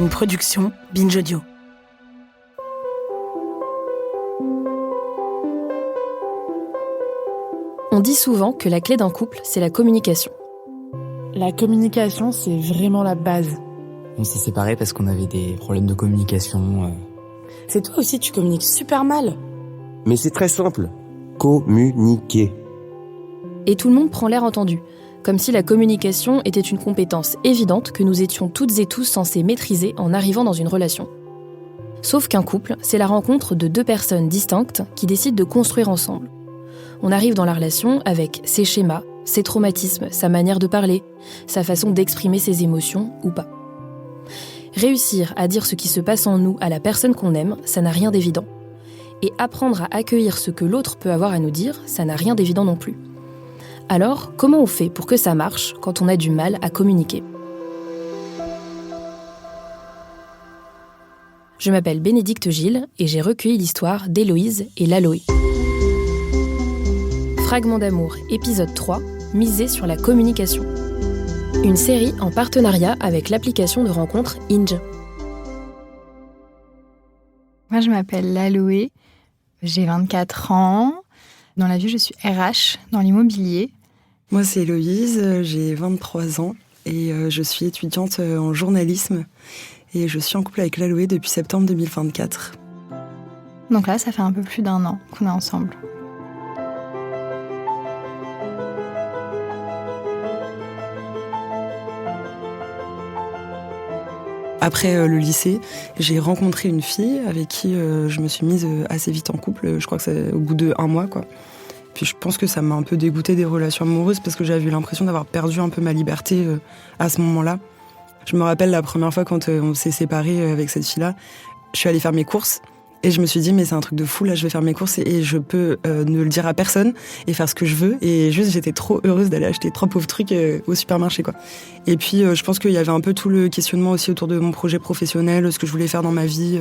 Une production Binge Audio. On dit souvent que la clé d'un couple, c'est la communication. La communication, c'est vraiment la base. On s'est séparés parce qu'on avait des problèmes de communication. C'est toi aussi, tu communiques super mal. Mais c'est très simple. Communiquer. Et tout le monde prend l'air entendu, comme si la communication était une compétence évidente que nous étions toutes et tous censés maîtriser en arrivant dans une relation. Sauf qu'un couple, c'est la rencontre de deux personnes distinctes qui décident de construire ensemble. On arrive dans la relation avec ses schémas, ses traumatismes, sa manière de parler, sa façon d'exprimer ses émotions ou pas. Réussir à dire ce qui se passe en nous à la personne qu'on aime, ça n'a rien d'évident. Et apprendre à accueillir ce que l'autre peut avoir à nous dire, ça n'a rien d'évident non plus. Alors, comment on fait pour que ça marche quand on a du mal à communiquer ? Je m'appelle Bénédicte Gilles et j'ai recueilli l'histoire d'Héloïse et l'Aloé. Fragment d'amour, épisode 3, miser sur la communication. Une série en partenariat avec l'application de rencontre Hinge. Moi, je m'appelle Aloé, j'ai 24 ans. Dans la vie, je suis RH dans l'immobilier. Moi, c'est Héloïse, j'ai 23 ans et je suis étudiante en journalisme. Et je suis en couple avec l'Aloé depuis septembre 2024. Donc là, ça fait un peu plus d'1 an qu'on est ensemble. Après le lycée, j'ai rencontré une fille avec qui je me suis mise assez vite en couple. Je crois que c'est au bout d'1 mois, quoi. Puis je pense que ça m'a un peu dégoûtée des relations amoureuses parce que j'avais eu l'impression d'avoir perdu un peu ma liberté à ce moment-là. Je me rappelle la première fois quand on s'est séparés avec cette fille-là, je suis allée faire mes courses et je me suis dit mais c'est un truc de fou, là je vais faire mes courses et je peux ne le dire à personne et faire ce que je veux. Et juste j'étais trop heureuse d'aller acheter 3 pauvres trucs au supermarché, quoi. Et puis je pense qu'il y avait un peu tout le questionnement aussi autour de mon projet professionnel, ce que je voulais faire dans ma vie.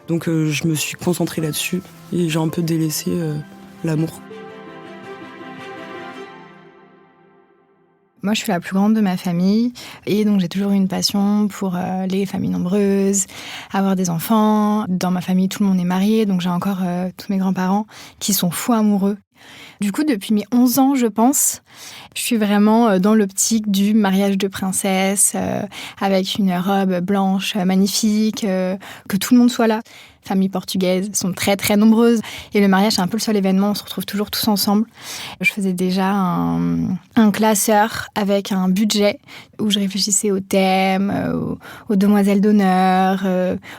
Donc je me suis concentrée là-dessus et j'ai un peu délaissé l'amour. Moi, je suis la plus grande de ma famille et donc j'ai toujours eu une passion pour les familles nombreuses, avoir des enfants. Dans ma famille, tout le monde est marié, donc j'ai encore tous mes grands-parents qui sont fous amoureux. Du coup, depuis mes 11 ans, je pense, je suis vraiment dans l'optique du mariage de princesse, avec une robe blanche magnifique, que tout le monde soit là. Familles portugaises sont très très nombreuses et le mariage c'est un peu le seul événement, on se retrouve toujours tous ensemble. Je faisais déjà un classeur avec un budget où je réfléchissais au thème, aux demoiselles d'honneur,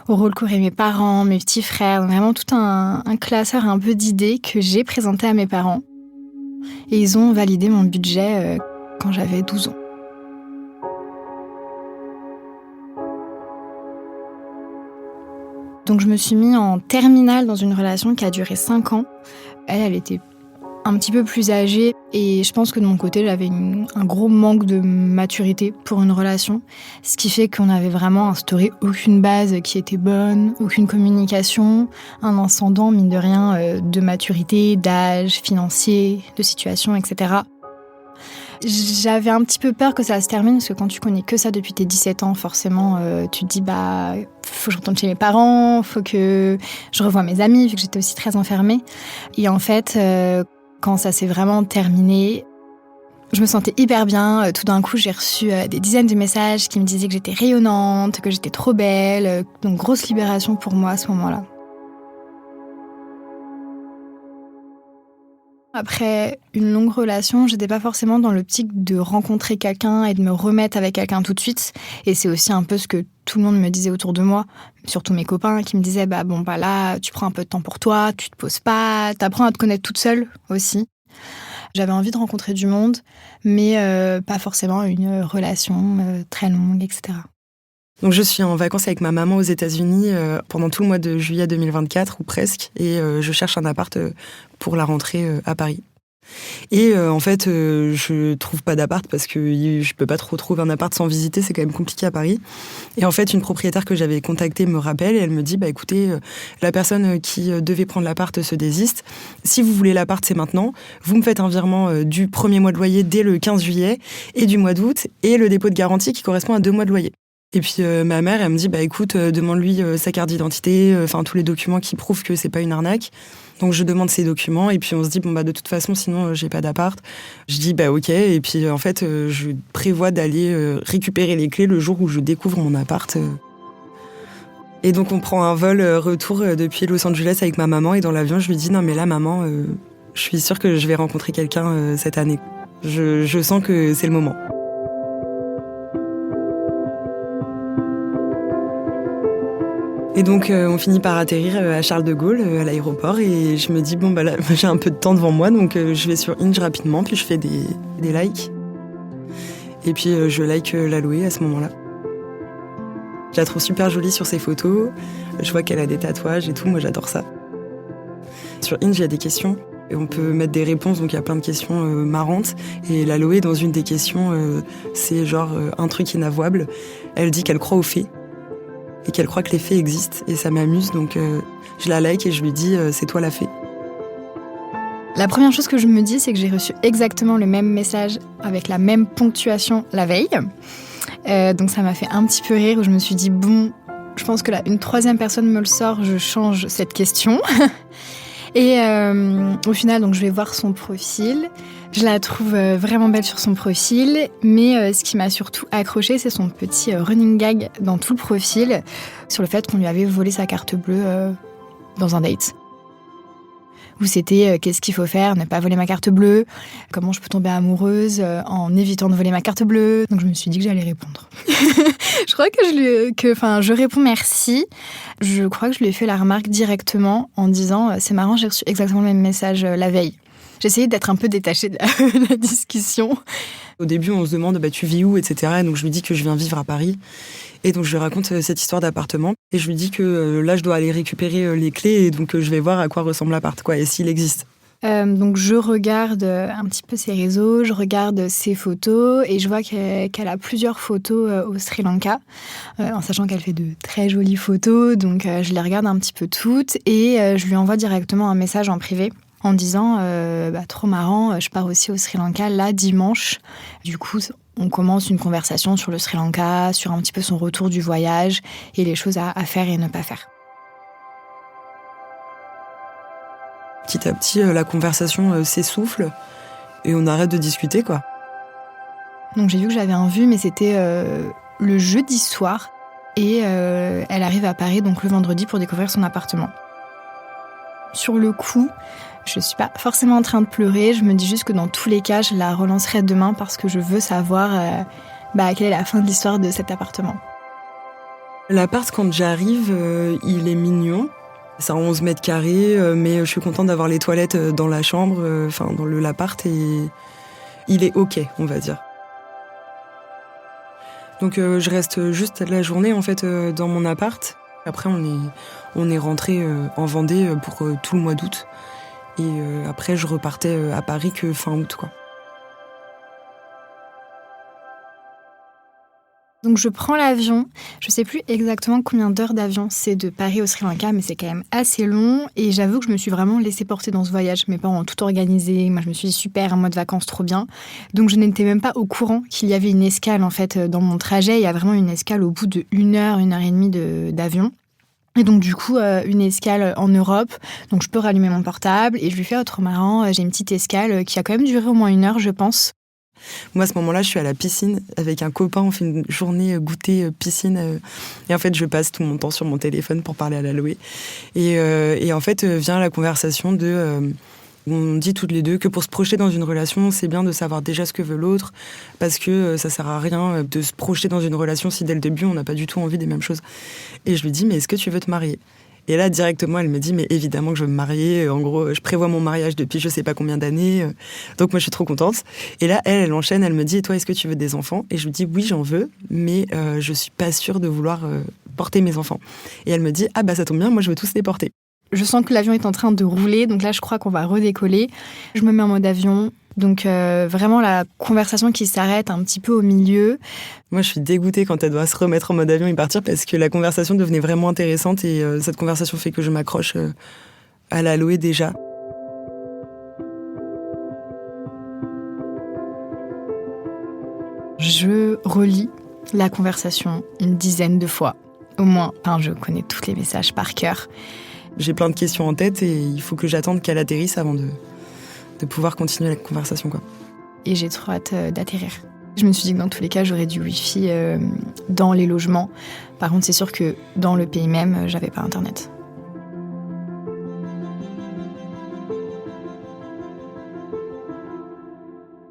au rôle qu'auraient mes parents, mes petits frères, donc vraiment tout un classeur un peu d'idées que j'ai présenté à mes parents et ils ont validé mon budget quand j'avais 12 ans. Donc je me suis mis en terminale dans une relation qui a duré 5 ans. Elle était un petit peu plus âgée et je pense que de mon côté, j'avais un gros manque de maturité pour une relation. Ce qui fait qu'on avait vraiment instauré aucune base qui était bonne, aucune communication, un ascendant, mine de rien, de maturité, d'âge, financier, de situation, etc. J'avais un petit peu peur que ça se termine parce que quand tu connais que ça depuis tes 17 ans, forcément, tu te dis faut que je retourne chez mes parents, faut que je revoie mes amis, vu que j'étais aussi très enfermée. Et en fait, quand ça s'est vraiment terminé, je me sentais hyper bien. Tout d'un coup, j'ai reçu des dizaines de messages qui me disaient que j'étais rayonnante, que j'étais trop belle. Donc, grosse libération pour moi à ce moment-là. Après une longue relation, j'étais pas forcément dans l'optique de rencontrer quelqu'un et de me remettre avec quelqu'un tout de suite. Et c'est aussi un peu ce que tout le monde me disait autour de moi, surtout mes copains qui me disaient là, tu prends un peu de temps pour toi, tu te poses pas, t'apprends à te connaître toute seule aussi. J'avais envie de rencontrer du monde, mais pas forcément une relation très longue, etc. Donc je suis en vacances avec ma maman aux États-Unis pendant tout le mois de juillet 2024 ou presque, et je cherche un appart pour la rentrée à Paris. Et en fait, je trouve pas d'appart parce que je peux pas trop trouver un appart sans visiter, c'est quand même compliqué à Paris. Et en fait, une propriétaire que j'avais contactée me rappelle et elle me dit écoutez, la personne qui devait prendre l'appart se désiste. Si vous voulez l'appart, c'est maintenant. Vous me faites un virement du premier mois de loyer dès le 15 juillet et du mois d'août et le dépôt de garantie qui correspond à 2 mois de loyer. Et puis ma mère, elle me dit, écoute, demande-lui sa carte d'identité, tous les documents qui prouvent que c'est pas une arnaque. Donc je demande ces documents et puis on se dit, de toute façon, sinon j'ai pas d'appart. Je dis, ok. Et puis en fait, je prévois d'aller récupérer les clés le jour où je découvre mon appart. Et donc on prend un vol retour depuis Los Angeles avec ma maman. Et dans l'avion, je lui dis, non mais là, maman, je suis sûre que je vais rencontrer quelqu'un cette année. Je sens que c'est le moment. Et donc, on finit par atterrir à Charles de Gaulle, à l'aéroport, et je me dis, là, j'ai un peu de temps devant moi, donc je vais sur Hinge rapidement, puis je fais des likes. Et puis, je like l'Aloé à ce moment-là. Je la trouve super jolie sur ses photos, je vois qu'elle a des tatouages et tout, moi j'adore ça. Sur Hinge, il y a des questions, et on peut mettre des réponses, donc il y a plein de questions marrantes. Et l'Aloé, dans une des questions, c'est genre un truc inavouable. Elle dit qu'elle croit aux fées. Et qu'elle croit que les fées existent, et ça m'amuse, donc je la like et je lui dis c'est toi la fée. La première chose que je me dis, c'est que j'ai reçu exactement le même message avec la même ponctuation la veille. Donc ça m'a fait un petit peu rire, où je me suis dit je pense que là, une troisième personne me le sort, je change cette question. Et au final, donc je vais voir son profil. Je la trouve vraiment belle sur son profil, mais ce qui m'a surtout accrochée, c'est son petit running gag dans tout le profil, sur le fait qu'on lui avait volé sa carte bleue dans un date. Où c'était qu'est-ce qu'il faut faire, ne pas voler ma carte bleue, comment je peux tomber amoureuse en évitant de voler ma carte bleue. Donc je me suis dit que j'allais répondre. Je crois que je réponds merci. Je crois que je lui ai fait la remarque directement en disant c'est marrant, j'ai reçu exactement le même message la veille. J'essayais d'être un peu détachée de la discussion. Au début, on se demande tu vis où, etc. Et donc je lui dis que je viens vivre à Paris. Et donc je lui raconte cette histoire d'appartement. Et je lui dis que là, je dois aller récupérer les clés. Et donc je vais voir à quoi ressemble l'appart, et s'il existe. Donc je regarde un petit peu ses réseaux, je regarde ses photos et je vois qu'elle a plusieurs photos au Sri Lanka, en sachant qu'elle fait de très jolies photos. Donc je les regarde un petit peu toutes et je lui envoie directement un message en privé en disant trop marrant, je pars aussi au Sri Lanka là dimanche. Du coup, on commence une conversation sur le Sri Lanka, sur un petit peu son retour du voyage et les choses à faire et ne pas faire. Petit à petit, la conversation s'essouffle et on arrête de discuter, Donc j'ai vu que j'avais un vu, mais c'était le jeudi soir et elle arrive à Paris donc le vendredi pour découvrir son appartement. Sur le coup, je suis pas forcément en train de pleurer, je me dis juste que dans tous les cas, je la relancerai demain parce que je veux savoir quelle est la fin de l'histoire de cet appartement. L'appart, quand j'arrive, il est mignon. C'est à 11 mètres carrés, mais je suis contente d'avoir les toilettes dans la chambre, dans l'appart, et il est ok, on va dire. Donc je reste juste la journée en fait dans mon appart. Après on est rentré en Vendée pour tout le mois d'août, et après je repartais à Paris que fin août, Donc je prends l'avion, je sais plus exactement combien d'heures d'avion c'est de Paris au Sri Lanka, mais c'est quand même assez long et j'avoue que je me suis vraiment laissée porter dans ce voyage. Mes parents ont tout organisé, moi je me suis dit super, un mois de vacances trop bien. Donc je n'étais même pas au courant qu'il y avait une escale en fait dans mon trajet. Il y a vraiment une escale au bout de 1 heure et demie d'avion. Et donc du coup, une escale en Europe, donc je peux rallumer mon portable et je lui fais trop marrant, j'ai une petite escale qui a quand même duré au moins 1 heure je pense. Moi, à ce moment-là, je suis à la piscine avec un copain. On fait une journée goûter piscine. Et en fait, je passe tout mon temps sur mon téléphone pour parler à l'Aloé. Et en fait, vient la conversation on dit toutes les deux que pour se projeter dans une relation, c'est bien de savoir déjà ce que veut l'autre. Parce que ça sert à rien de se projeter dans une relation si dès le début, on n'a pas du tout envie des mêmes choses. Et je lui dis, mais est-ce que tu veux te marier ? Et là, directement, elle me dit, mais évidemment que je veux me marier. En gros, je prévois mon mariage depuis je sais pas combien d'années. Donc moi, je suis trop contente. Et là, elle enchaîne, elle me dit, et toi, est-ce que tu veux des enfants ? Et je lui dis, oui, j'en veux, mais je suis pas sûre de vouloir porter mes enfants. Et elle me dit, ah bah ça tombe bien, moi, je veux tous les porter. Je sens que l'avion est en train de rouler, donc là, je crois qu'on va redécoller. Je me mets en mode avion. Donc vraiment la conversation qui s'arrête un petit peu au milieu. Moi je suis dégoûtée quand elle doit se remettre en mode avion et partir parce que la conversation devenait vraiment intéressante et cette conversation fait que je m'accroche à l'Aloé déjà. Je relis la conversation une dizaine de fois. Au moins, je connais tous les messages par cœur. J'ai plein de questions en tête et il faut que j'attende qu'elle atterrisse avant de pouvoir continuer la conversation, quoi. Et j'ai trop hâte d'atterrir. Je me suis dit que dans tous les cas, j'aurais du Wi-Fi dans les logements. Par contre, c'est sûr que dans le pays même, j'avais pas Internet.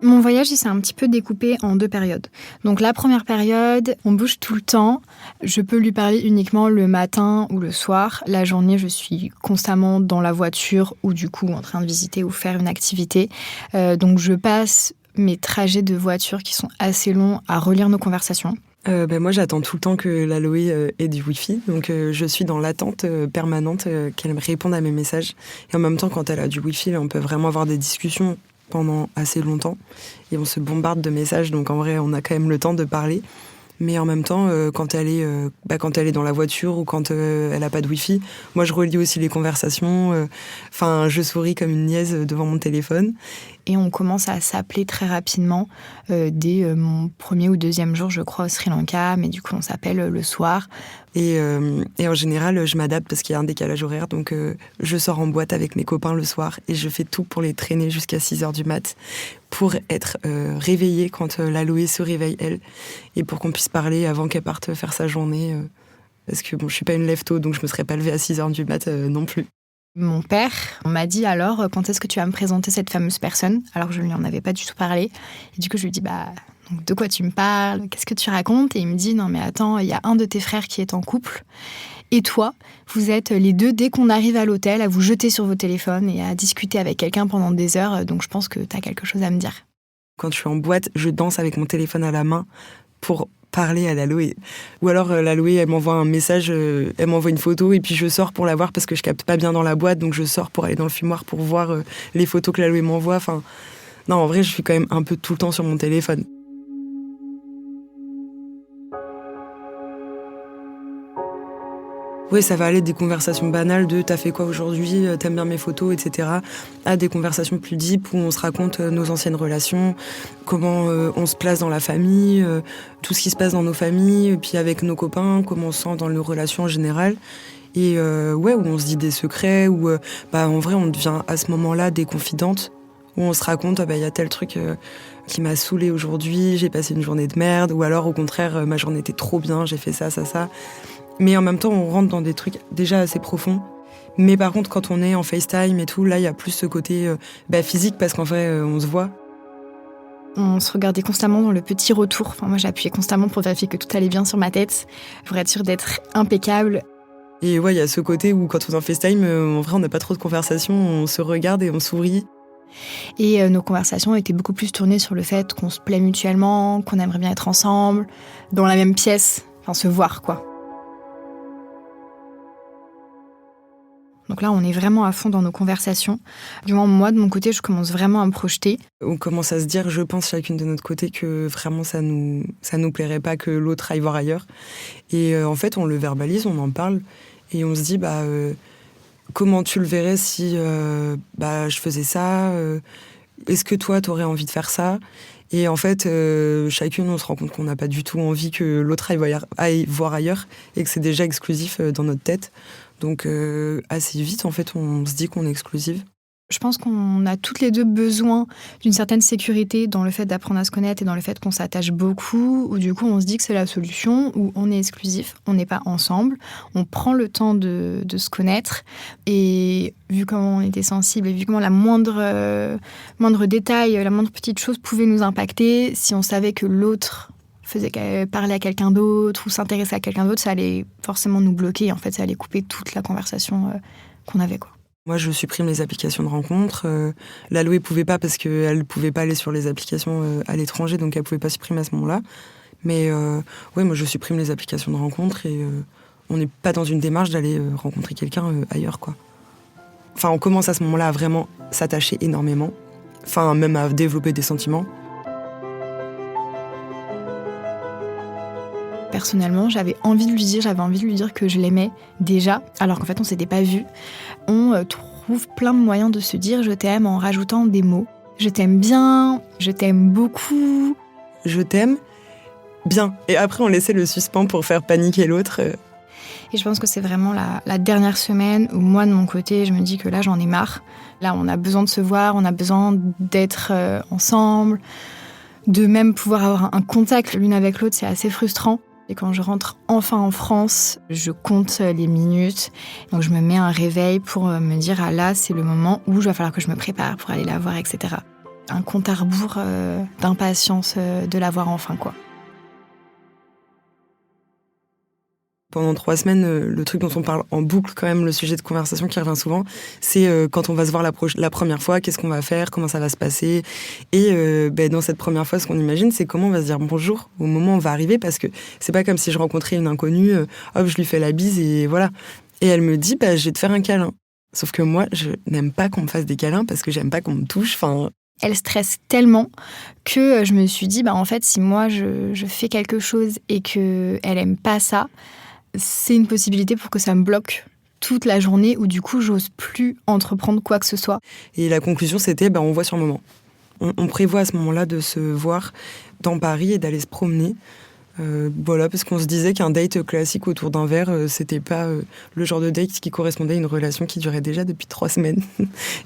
Mon voyage, il s'est un petit peu découpé en 2 périodes. Donc la première période, on bouge tout le temps. Je peux lui parler uniquement le matin ou le soir. La journée, je suis constamment dans la voiture ou du coup en train de visiter ou faire une activité. Donc je passe mes trajets de voiture qui sont assez longs à relire nos conversations. Moi, j'attends tout le temps que l'Aloé ait du Wi-Fi. Donc, je suis dans l'attente permanente qu'elle me réponde à mes messages. Et en même temps, quand elle a du Wi-Fi, on peut vraiment avoir des discussions pendant assez longtemps. Et on se bombarde de messages. Donc, en vrai, on a quand même le temps de parler. Mais en même temps, quand elle est dans la voiture ou quand elle n'a pas de Wi-Fi, moi, je relis aussi les conversations. Je souris comme une niaise devant mon téléphone. Et on commence à s'appeler très rapidement dès mon 1er ou 2e jour, je crois, au Sri Lanka. Mais du coup, on s'appelle le soir. Et en général, je m'adapte parce qu'il y a un décalage horaire. Donc, je sors en boîte avec mes copains le soir et je fais tout pour les traîner jusqu'à 6h du mat pour être réveillée quand l'Aloé se réveille, elle. Et pour qu'on puisse parler avant qu'elle parte faire sa journée. Parce que je suis pas une lève-tôt, donc je me serais pas levée à 6h du mat non plus. Mon père m'a dit alors, quand est-ce que tu vas me présenter cette fameuse personne ? Alors que je ne lui en avais pas du tout parlé. Et du coup, je lui dis, donc de quoi tu me parles ? Qu'est-ce que tu racontes ? Et il me dit, non mais attends, il y a un de tes frères qui est en couple. Et toi, vous êtes les deux, dès qu'on arrive à l'hôtel, à vous jeter sur vos téléphones et à discuter avec quelqu'un pendant des heures. Donc je pense que tu as quelque chose à me dire. Quand je suis en boîte, je danse avec mon téléphone à la main pour parler à l'Aloé. Ou alors l'Aloé, elle m'envoie un message, elle m'envoie une photo et puis je sors pour la voir parce que je capte pas bien dans la boîte, donc je sors pour aller dans le fumoir pour voir les photos que l'Aloé m'envoie. Non, en vrai, je suis quand même un peu tout le temps sur mon téléphone. Oui, ça va aller des conversations banales de « t'as fait quoi aujourd'hui ? T'aimes bien mes photos ?» etc. à des conversations plus deep où on se raconte nos anciennes relations, comment on se place dans la famille, tout ce qui se passe dans nos familles, puis avec nos copains, comment on se sent dans nos relations en général. Et où on se dit des secrets, où en vrai on devient à ce moment-là des confidentes, où on se raconte « y a tel truc qui m'a saoulée aujourd'hui, j'ai passé une journée de merde », ou alors au contraire « ma journée était trop bien, j'ai fait ça, ça, ça ». Mais en même temps, on rentre dans des trucs déjà assez profonds. Mais par contre, quand on est en FaceTime et tout, là, il y a plus ce côté physique parce qu'en fait, on se voit. On se regardait constamment dans le petit retour. Moi, j'appuyais constamment pour vérifier que tout allait bien sur ma tête, pour être sûre d'être impeccable. Et il y a ce côté où quand on est en FaceTime, en vrai, on n'a pas trop de conversation, on se regarde et on sourit. Et nos conversations étaient beaucoup plus tournées sur le fait qu'on se plaît mutuellement, qu'on aimerait bien être ensemble, dans la même pièce, se voir, quoi. Donc là, on est vraiment à fond dans nos conversations. Du moins, moi, de mon côté, je commence vraiment à me projeter. On commence à se dire, je pense, chacune de notre côté, que vraiment, ça nous plairait pas que l'autre aille voir ailleurs. Et en fait, on le verbalise, on en parle. Et on se dit, comment tu le verrais si je faisais ça ? Est-ce que toi, t'aurais envie de faire ça ? Et en fait, chacune, on se rend compte qu'on n'a pas du tout envie que l'autre aille voir ailleurs et que c'est déjà exclusif dans notre tête. Donc assez vite, en fait, on se dit qu'on est exclusive. Je pense qu'on a toutes les deux besoin d'une certaine sécurité dans le fait d'apprendre à se connaître et dans le fait qu'on s'attache beaucoup, où du coup on se dit que c'est la solution, où on est exclusif, on n'est pas ensemble, on prend le temps de se connaître. Et vu comment on était sensible et vu comment la moindre détail, la moindre petite chose pouvait nous impacter, si on savait que l'autre faisait parler à quelqu'un d'autre ou s'intéresser à quelqu'un d'autre, ça allait forcément nous bloquer. En fait, ça allait couper toute la conversation qu'on avait, quoi. Moi, je supprime les applications de rencontres. L'Aloé pouvait pas parce qu'elle pouvait pas aller sur les applications à l'étranger, donc elle pouvait pas supprimer à ce moment-là. Mais moi, je supprime les applications de rencontres et on n'est pas dans une démarche d'aller rencontrer quelqu'un ailleurs, quoi. On commence à ce moment-là à vraiment s'attacher énormément. Même à développer des sentiments. Personnellement, j'avais envie de lui dire que je l'aimais déjà, alors qu'en fait, on s'était pas vus. On trouve plein de moyens de se dire « je t'aime » en rajoutant des mots. Je t'aime bien, je t'aime beaucoup. Je t'aime bien. Et après, on laissait le suspens pour faire paniquer l'autre. Et je pense que c'est vraiment la dernière semaine où moi, de mon côté, je me dis que là, j'en ai marre. Là, on a besoin de se voir, on a besoin d'être ensemble, de même pouvoir avoir un contact l'une avec l'autre, c'est assez frustrant. Et quand je rentre enfin en France, je compte les minutes. Donc je me mets un réveil pour me dire, ah là, c'est le moment où il va falloir que je me prépare pour aller la voir, etc. Un compte à rebours d'impatience de la voir enfin, quoi. Pendant 3 semaines, le truc dont on parle en boucle, quand même, le sujet de conversation qui revient souvent, c'est quand on va se voir la première fois, qu'est-ce qu'on va faire, comment ça va se passer. Et dans cette première fois, ce qu'on imagine, c'est comment on va se dire bonjour au moment où on va arriver, parce que c'est pas comme si je rencontrais une inconnue, hop, je lui fais la bise et voilà. Et elle me dit, je vais te faire un câlin. Sauf que moi, je n'aime pas qu'on me fasse des câlins parce que j'aime pas qu'on me touche, Elle stresse tellement que je me suis dit, en fait, si moi, je fais quelque chose et qu'elle aime pas ça, c'est une possibilité pour que ça me bloque toute la journée où du coup j'ose plus entreprendre quoi que ce soit. Et la conclusion c'était on voit sur le moment. On prévoit à ce moment-là de se voir dans Paris et d'aller se promener. Voilà, parce qu'on se disait qu'un date classique autour d'un verre, c'était pas le genre de date qui correspondait à une relation qui durait déjà depuis 3 semaines.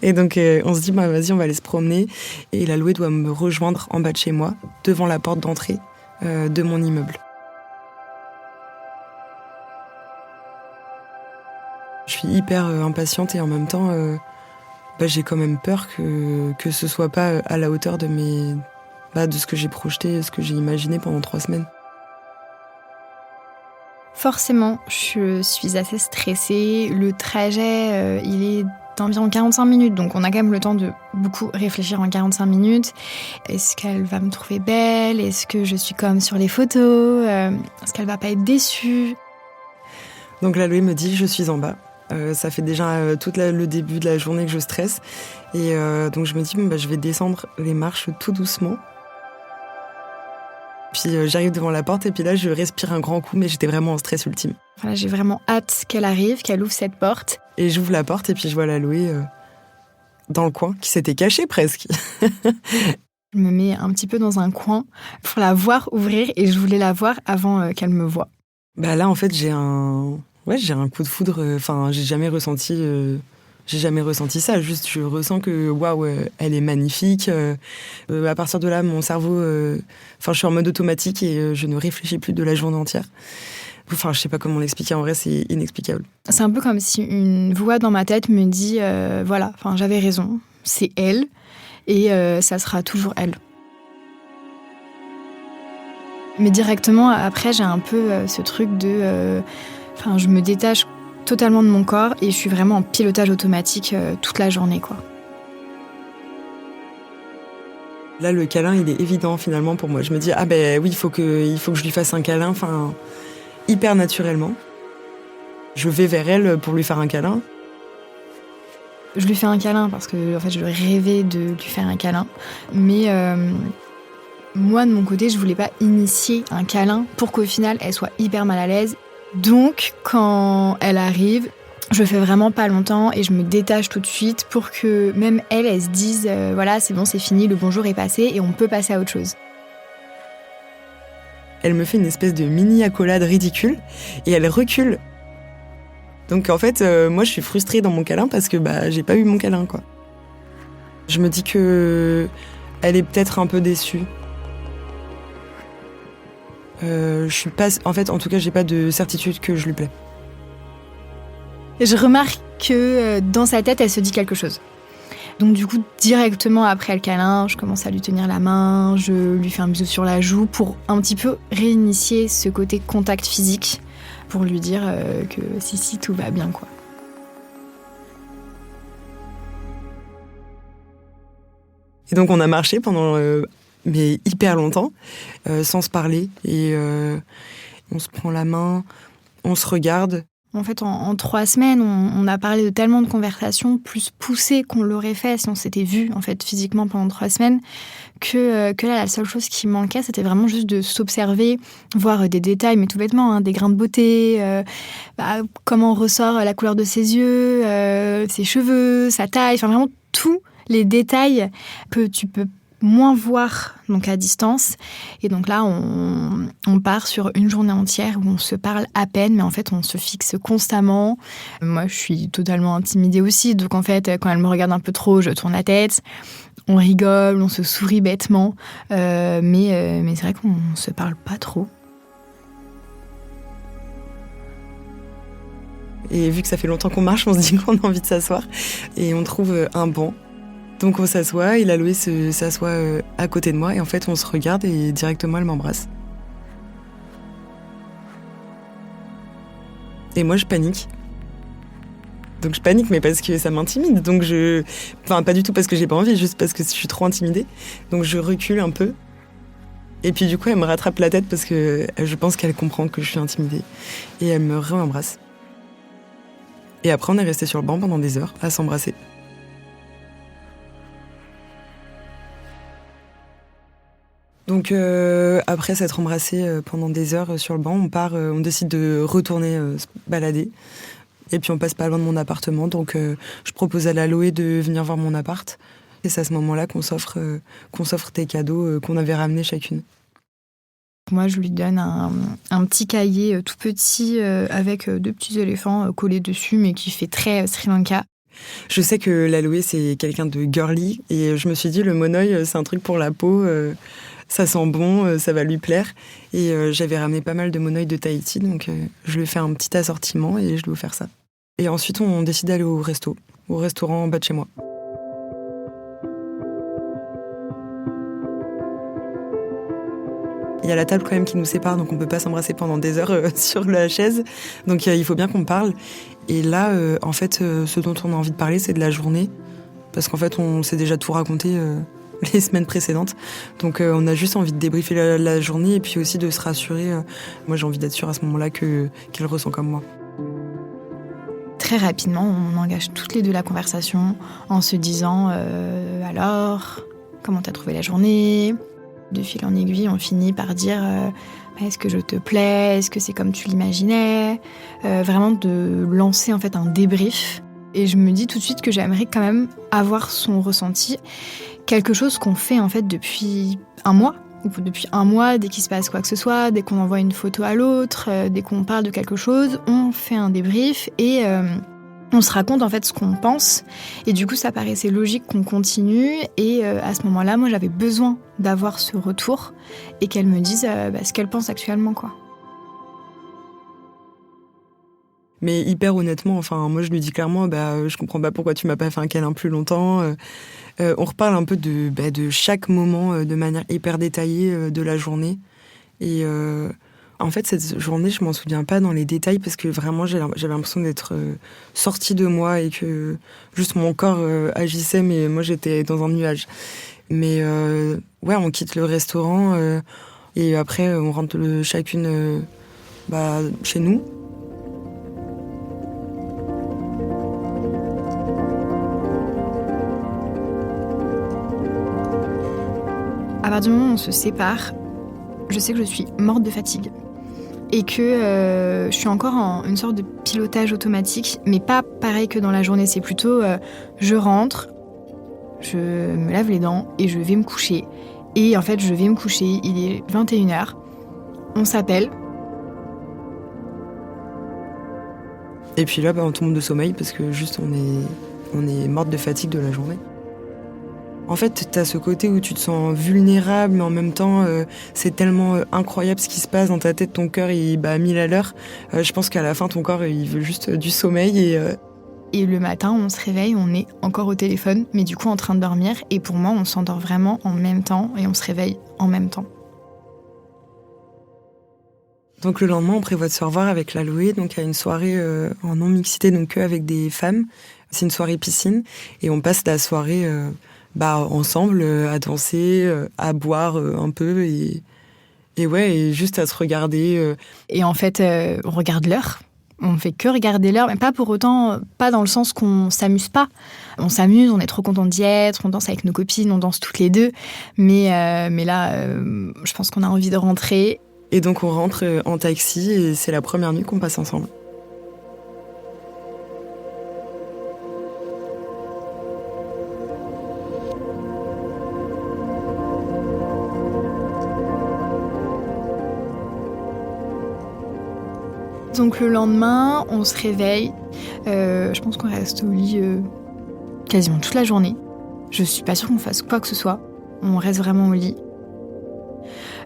Et donc on se dit vas-y, on va aller se promener. Et la Loué doit me rejoindre en bas de chez moi, devant la porte d'entrée de mon immeuble. Je suis hyper impatiente et en même temps, j'ai quand même peur que ce soit pas à la hauteur de de ce que j'ai projeté, ce que j'ai imaginé pendant 3 semaines. Forcément, je suis assez stressée. Le trajet, il est d'environ 45 minutes, donc on a quand même le temps de beaucoup réfléchir en 45 minutes. Est-ce qu'elle va me trouver belle ? Est-ce que je suis comme sur les photos ? Est-ce qu'elle va pas être déçue ? Donc la Loué me dit, je suis en bas. Ça fait déjà tout le début de la journée que je stresse. Et donc je me dis, je vais descendre les marches tout doucement. Puis j'arrive devant la porte et puis là, je respire un grand coup, mais j'étais vraiment en stress ultime. Voilà, j'ai vraiment hâte qu'elle arrive, qu'elle ouvre cette porte. Et j'ouvre la porte et puis je vois la Loué dans le coin, qui s'était cachée presque. Je me mets un petit peu dans un coin pour la voir ouvrir et je voulais la voir avant qu'elle me voie. Là, en fait, j'ai un coup de foudre. J'ai jamais ressenti ça. Juste, je ressens que, waouh, elle est magnifique. À partir de là, mon cerveau, je suis en mode automatique et je ne réfléchis plus de la journée entière. Je sais pas comment l'expliquer. En vrai, c'est inexplicable. C'est un peu comme si une voix dans ma tête me dit, j'avais raison. C'est elle et ça sera toujours elle. Mais directement, après, j'ai un peu ce truc de... je me détache totalement de mon corps et je suis vraiment en pilotage automatique toute la journée, quoi. Là, le câlin, il est évident, finalement, pour moi. Je me dis, oui, il faut que je lui fasse un câlin, hyper naturellement. Je vais vers elle pour lui faire un câlin. Je lui fais un câlin parce que, je rêvais de lui faire un câlin. Mais... moi, de mon côté, je voulais pas initier un câlin pour qu'au final, elle soit hyper mal à l'aise. Donc, quand elle arrive, je le fais vraiment pas longtemps et je me détache tout de suite pour que même elle se dise c'est bon, c'est fini, le bonjour est passé et on peut passer à autre chose. Elle me fait une espèce de mini accolade ridicule et elle recule. Donc, en fait, moi, je suis frustrée dans mon câlin parce que j'ai pas eu mon câlin, quoi. Je me dis que elle est peut-être un peu déçue. Je suis pas... En tout cas, j'ai pas de certitude que je lui plais. Je remarque que dans sa tête, elle se dit quelque chose. Donc du coup, directement après le câlin, je commence à lui tenir la main, je lui fais un bisou sur la joue pour un petit peu réinitier ce côté contact physique, pour lui dire que si, tout va bien, quoi. Et donc on a marché pendant... mais hyper longtemps, sans se parler. Et on se prend la main, on se regarde. En fait, en 3 semaines, on a parlé de tellement de conversations plus poussées qu'on l'aurait fait si on s'était vu en fait, physiquement pendant 3 semaines, que là, la seule chose qui manquait, c'était vraiment juste de s'observer, voir des détails, mais tout bêtement, des grains de beauté, comment ressort la couleur de ses yeux, ses cheveux, sa taille, vraiment tous les détails que tu peux moins voir donc à distance. Et donc là, on part sur une journée entière où on se parle à peine, mais en fait, on se fixe constamment. Moi, je suis totalement intimidée aussi. Donc en fait, quand elle me regarde un peu trop, je tourne la tête. On rigole, on se sourit bêtement. Mais c'est vrai qu'on ne se parle pas trop. Et vu que ça fait longtemps qu'on marche, on se dit qu'on a envie de s'asseoir. Et on trouve un banc. Donc on s'assoit et l'Aloé s'assoit à côté de moi. Et en fait, on se regarde et directement, elle m'embrasse. Et moi, je panique. Donc je panique, mais parce que ça m'intimide. Donc Enfin, pas du tout parce que j'ai pas envie, juste parce que je suis trop intimidée. Donc je recule un peu. Et puis du coup, elle me rattrape la tête parce que je pense qu'elle comprend que je suis intimidée. Et elle me re-embrasse. Et après, on est resté sur le banc pendant des heures à s'embrasser. Donc après s'être embrassé pendant des heures sur le banc, on décide de retourner se balader. Et puis on passe pas loin de mon appartement, donc je propose à l'Aloé de venir voir mon appart. Et c'est à ce moment-là qu'on s'offre des cadeaux qu'on avait ramenés chacune. Moi, je lui donne un petit cahier tout petit avec 2 petits éléphants collés dessus, mais qui fait très Sri Lanka. Je sais que l'Aloé, c'est quelqu'un de girly, et je me suis dit, le monoeil, c'est un truc pour la peau, ça sent bon, ça va lui plaire. Et j'avais ramené pas mal de monoeil de Tahiti, donc je lui ai fait un petit assortiment et je lui ai offert ça. Et ensuite, on décide d'aller au restaurant en bas de chez moi. Il y a la table quand même qui nous sépare, donc on peut pas s'embrasser pendant des heures sur la chaise. Donc il faut bien qu'on parle. Et là, en fait, ce dont on a envie de parler, c'est de la journée. Parce qu'en fait, on s'est déjà tout raconté les semaines précédentes. Donc on a juste envie de débriefer la journée et puis aussi de se rassurer. Moi, j'ai envie d'être sûre à ce moment-là qu'elle ressent comme moi. Très rapidement, on engage toutes les deux la conversation en se disant alors, comment t'as trouvé la journée ? De fil en aiguille, on finit par dire est-ce que je te plais ? Est-ce que c'est comme tu l'imaginais ? Vraiment de lancer en fait un débrief. Et je me dis tout de suite que j'aimerais quand même avoir son ressenti. Quelque chose qu'on fait en fait depuis un mois. Ou depuis un mois, dès qu'il se passe quoi que ce soit, dès qu'on envoie une photo à l'autre, dès qu'on parle de quelque chose, on fait un débrief et on se raconte en fait ce qu'on pense. Et du coup, ça paraissait logique qu'on continue. Et à ce moment-là, moi, j'avais besoin d'avoir ce retour et qu'elle me dise ce qu'elle pense actuellement, quoi. Mais hyper honnêtement, enfin, moi je lui dis clairement, je comprends pas pourquoi tu m'as pas fait un câlin plus longtemps. On reparle un peu de chaque moment de manière hyper détaillée de la journée. Et en fait, cette journée, je m'en souviens pas dans les détails parce que vraiment, j'avais l'impression d'être sortie de moi et que juste mon corps agissait, mais moi j'étais dans un nuage. Mais ouais, on quitte le restaurant et après on rentre chacune chez nous. À partir du moment où on se sépare, je sais que je suis morte de fatigue. Et que je suis encore en une sorte de pilotage automatique, mais pas pareil que dans la journée. C'est plutôt, je rentre, je me lave les dents et je vais me coucher. Et en fait, je vais me coucher, il est 21h, on s'appelle. Et puis là, on tombe de sommeil parce que juste on est morte de fatigue de la journée. En fait, t'as ce côté où tu te sens vulnérable, mais en même temps, c'est tellement incroyable ce qui se passe dans ta tête, ton cœur il bat à 1000 à l'heure. Je pense qu'à la fin, ton corps il veut juste du sommeil. Et le matin, on se réveille, on est encore au téléphone, mais du coup en train de dormir. Et pour moi, on s'endort vraiment en même temps et on se réveille en même temps. Donc le lendemain, on prévoit de se revoir avec l'Aloé. Donc il y a une soirée en non-mixité, donc que avec des femmes. C'est une soirée piscine. Et on passe la soirée... ensemble, à danser, à boire un peu et juste à se regarder. Et en fait, on regarde l'heure. On fait que regarder l'heure, mais pas pour autant, pas dans le sens qu'on s'amuse pas. On s'amuse, on est trop content d'y être, on danse avec nos copines, on danse toutes les deux. Mais là, je pense qu'on a envie de rentrer. Et donc on rentre en taxi et c'est la première nuit qu'on passe ensemble. Donc le lendemain, on se réveille. Je pense qu'on reste au lit quasiment toute la journée. Je suis pas sûre qu'on fasse quoi que ce soit. On reste vraiment au lit.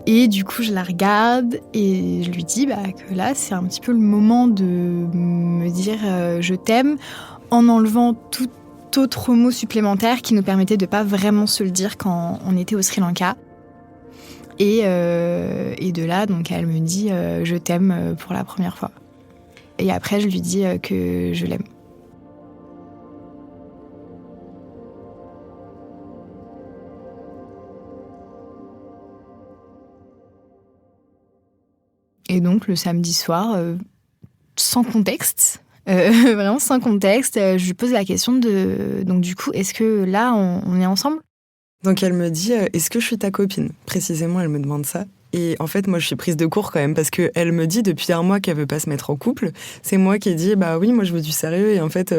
Et du coup, je la regarde et je lui dis que là, c'est un petit peu le moment de me dire je t'aime, en enlevant tout autre mot supplémentaire qui nous permettait de pas vraiment se le dire quand on était au Sri Lanka. Et de là, donc, elle me dit je t'aime pour la première fois. Et après, je lui dis que je l'aime. Et donc, le samedi soir, sans contexte, vraiment sans contexte, je lui pose la question de... Donc, du coup, est-ce que là, on est ensemble ? Donc elle me dit « Est-ce que je suis ta copine ?» Précisément, elle me demande ça. Et en fait, moi, je suis prise de court quand même, parce qu'elle me dit depuis un mois qu'elle veut pas se mettre en couple. C'est moi qui ai dit « oui, moi, je veux du sérieux. » Et en fait,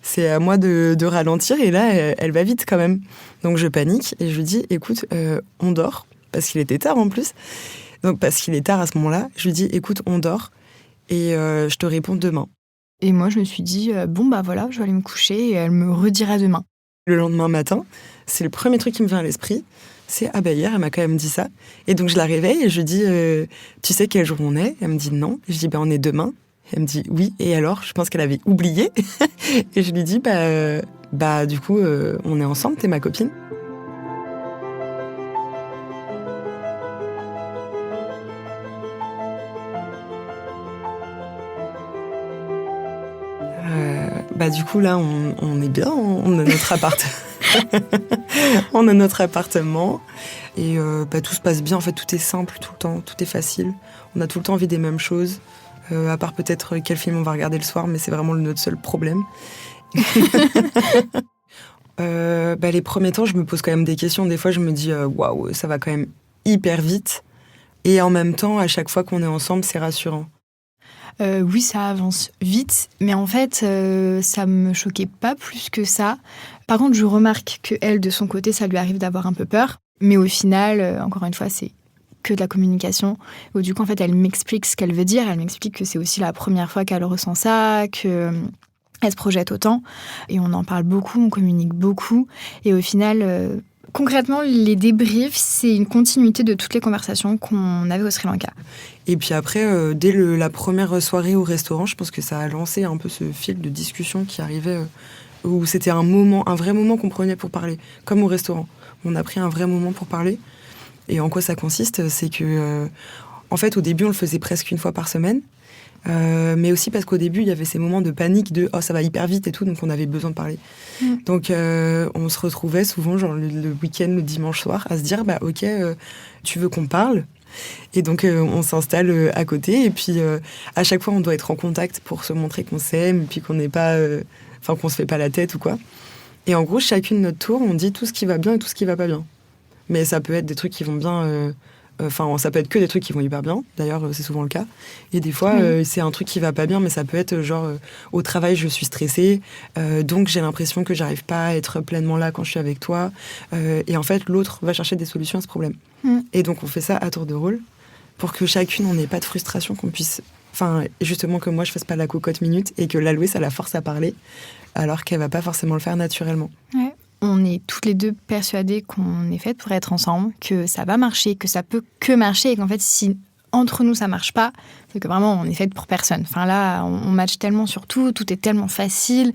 c'est à moi de ralentir. Et là, elle va vite quand même. Donc je panique et je lui dis « Écoute, on dort. » Parce qu'il était tard en plus. Donc parce qu'il est tard à ce moment-là. Je lui dis « Écoute, on dort. Et je te réponds demain. » Et moi, je me suis dit voilà, je vais aller me coucher et elle me redira demain. Le lendemain matin, c'est le premier truc qui me vient à l'esprit. C'est hier, elle m'a quand même dit ça. Et donc je la réveille et je lui dis tu sais quel jour on est ? Elle me dit non. Je dis on est demain. Elle me dit oui. Et alors, je pense qu'elle avait oublié. Et je lui dis du coup on est ensemble, t'es ma copine. Du coup, là, on est bien, on a notre appart. On a notre appartement. Et tout se passe bien. En fait, tout est simple tout le temps, tout est facile. On a tout le temps envie des mêmes choses. À part peut-être quel film on va regarder le soir, mais c'est vraiment notre seul problème. Les premiers temps, je me pose quand même des questions. Des fois, je me dis, waouh, ça va quand même hyper vite. Et en même temps, à chaque fois qu'on est ensemble, c'est rassurant. Oui, ça avance vite, mais en fait, ça me choquait pas plus que ça. Par contre, je remarque qu'elle, de son côté, ça lui arrive d'avoir un peu peur. Mais au final, encore une fois, c'est que de la communication. Où du coup, en fait, elle m'explique ce qu'elle veut dire. Elle m'explique que c'est aussi la première fois qu'elle ressent ça, qu'elle se projette autant. Et on en parle beaucoup, on communique beaucoup. Et au final... Concrètement, les débriefs, c'est une continuité de toutes les conversations qu'on avait au Sri Lanka. Et puis après, dès la première soirée au restaurant, je pense que ça a lancé un peu ce fil de discussion qui arrivait, où c'était un vrai moment qu'on prenait pour parler, comme au restaurant. On a pris un vrai moment pour parler. Et en quoi ça consiste ? C'est que, en fait, au début, on le faisait presque une fois par semaine. Mais aussi parce qu'au début, il y avait ces moments de panique de « oh, ça va hyper vite » et tout, donc on avait besoin de parler. Donc, on se retrouvait souvent, genre le week-end, le dimanche soir, à se dire « ok, tu veux qu'on parle ?» Et donc, on s'installe à côté, et puis à chaque fois, on doit être en contact pour se montrer qu'on s'aime, et puis qu'on n'est pas... qu'on se fait pas la tête ou quoi. Et en gros, chacune notre tour, on dit tout ce qui va bien et tout ce qui va pas bien. Mais ça peut être des trucs qui vont bien... ça peut être que des trucs qui vont hyper bien, d'ailleurs c'est souvent le cas, et des fois c'est un truc qui va pas bien, mais ça peut être genre au travail je suis stressée, donc j'ai l'impression que j'arrive pas à être pleinement là quand je suis avec toi, et en fait l'autre va chercher des solutions à ce problème. Et donc on fait ça à tour de rôle pour que chacune on n'ait pas de frustration, qu'on puisse, justement que moi je fasse pas la cocotte minute et que l'Aloé ça la force à parler alors qu'elle va pas forcément le faire naturellement. Ouais. On est toutes les deux persuadées qu'on est faites pour être ensemble, que ça va marcher, que ça peut que marcher, et qu'en fait, si entre nous ça marche pas, c'est que vraiment on est faites pour personne. Enfin là, on match tellement sur tout est tellement facile.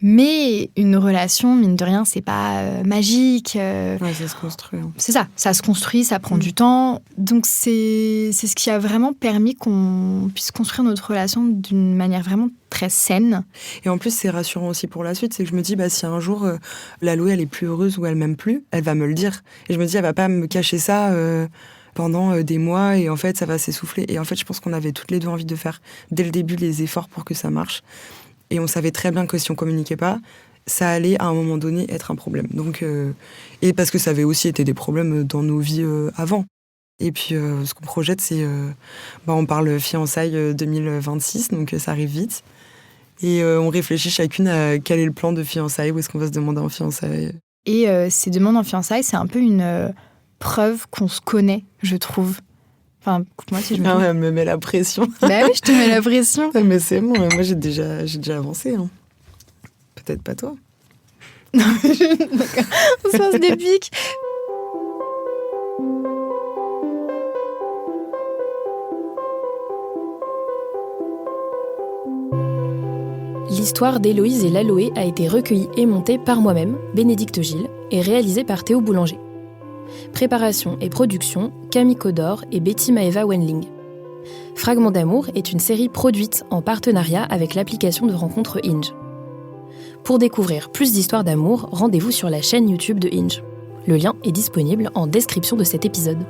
Mais une relation, mine de rien, c'est pas magique. Ouais, ça se construit. C'est ça se construit, ça prend du temps. Donc c'est ce qui a vraiment permis qu'on puisse construire notre relation d'une manière vraiment très saine. Et en plus, c'est rassurant aussi pour la suite. C'est que je me dis, si un jour, l'Aloé, elle est plus heureuse ou elle m'aime plus, elle va me le dire. Et je me dis, elle va pas me cacher ça pendant des mois et en fait, ça va s'essouffler. Et en fait, je pense qu'on avait toutes les deux envie de faire, dès le début, les efforts pour que ça marche. Et on savait très bien que si on communiquait pas, ça allait, à un moment donné, être un problème. Donc, et parce que ça avait aussi été des problèmes dans nos vies avant. Et puis, ce qu'on projette, c'est... on parle fiançailles 2026, donc ça arrive vite. Et on réfléchit chacune à quel est le plan de fiançailles, où est-ce qu'on va se demander en fiançailles. Et ces demandes en fiançailles, c'est un peu une preuve qu'on se connaît, je trouve. Enfin, coupe-moi si je me Ah trompe. ouais, elle me met la pression. Bah oui, je te mets la pression. Ah, mais c'est bon, moi j'ai déjà avancé. Hein. Peut-être pas toi. On se passe des pics. L'histoire d'Héloïse et l'aloe a été recueillie et montée par moi-même, Bénédicte Gilles, et réalisée par Théo Boulanger. Préparation et production, Camille Codor et Betty Maeva Wenling. Fragment d'amour est une série produite en partenariat avec l'application de rencontre Hinge. Pour découvrir plus d'histoires d'amour, rendez-vous sur la chaîne YouTube de Hinge. Le lien est disponible en description de cet épisode.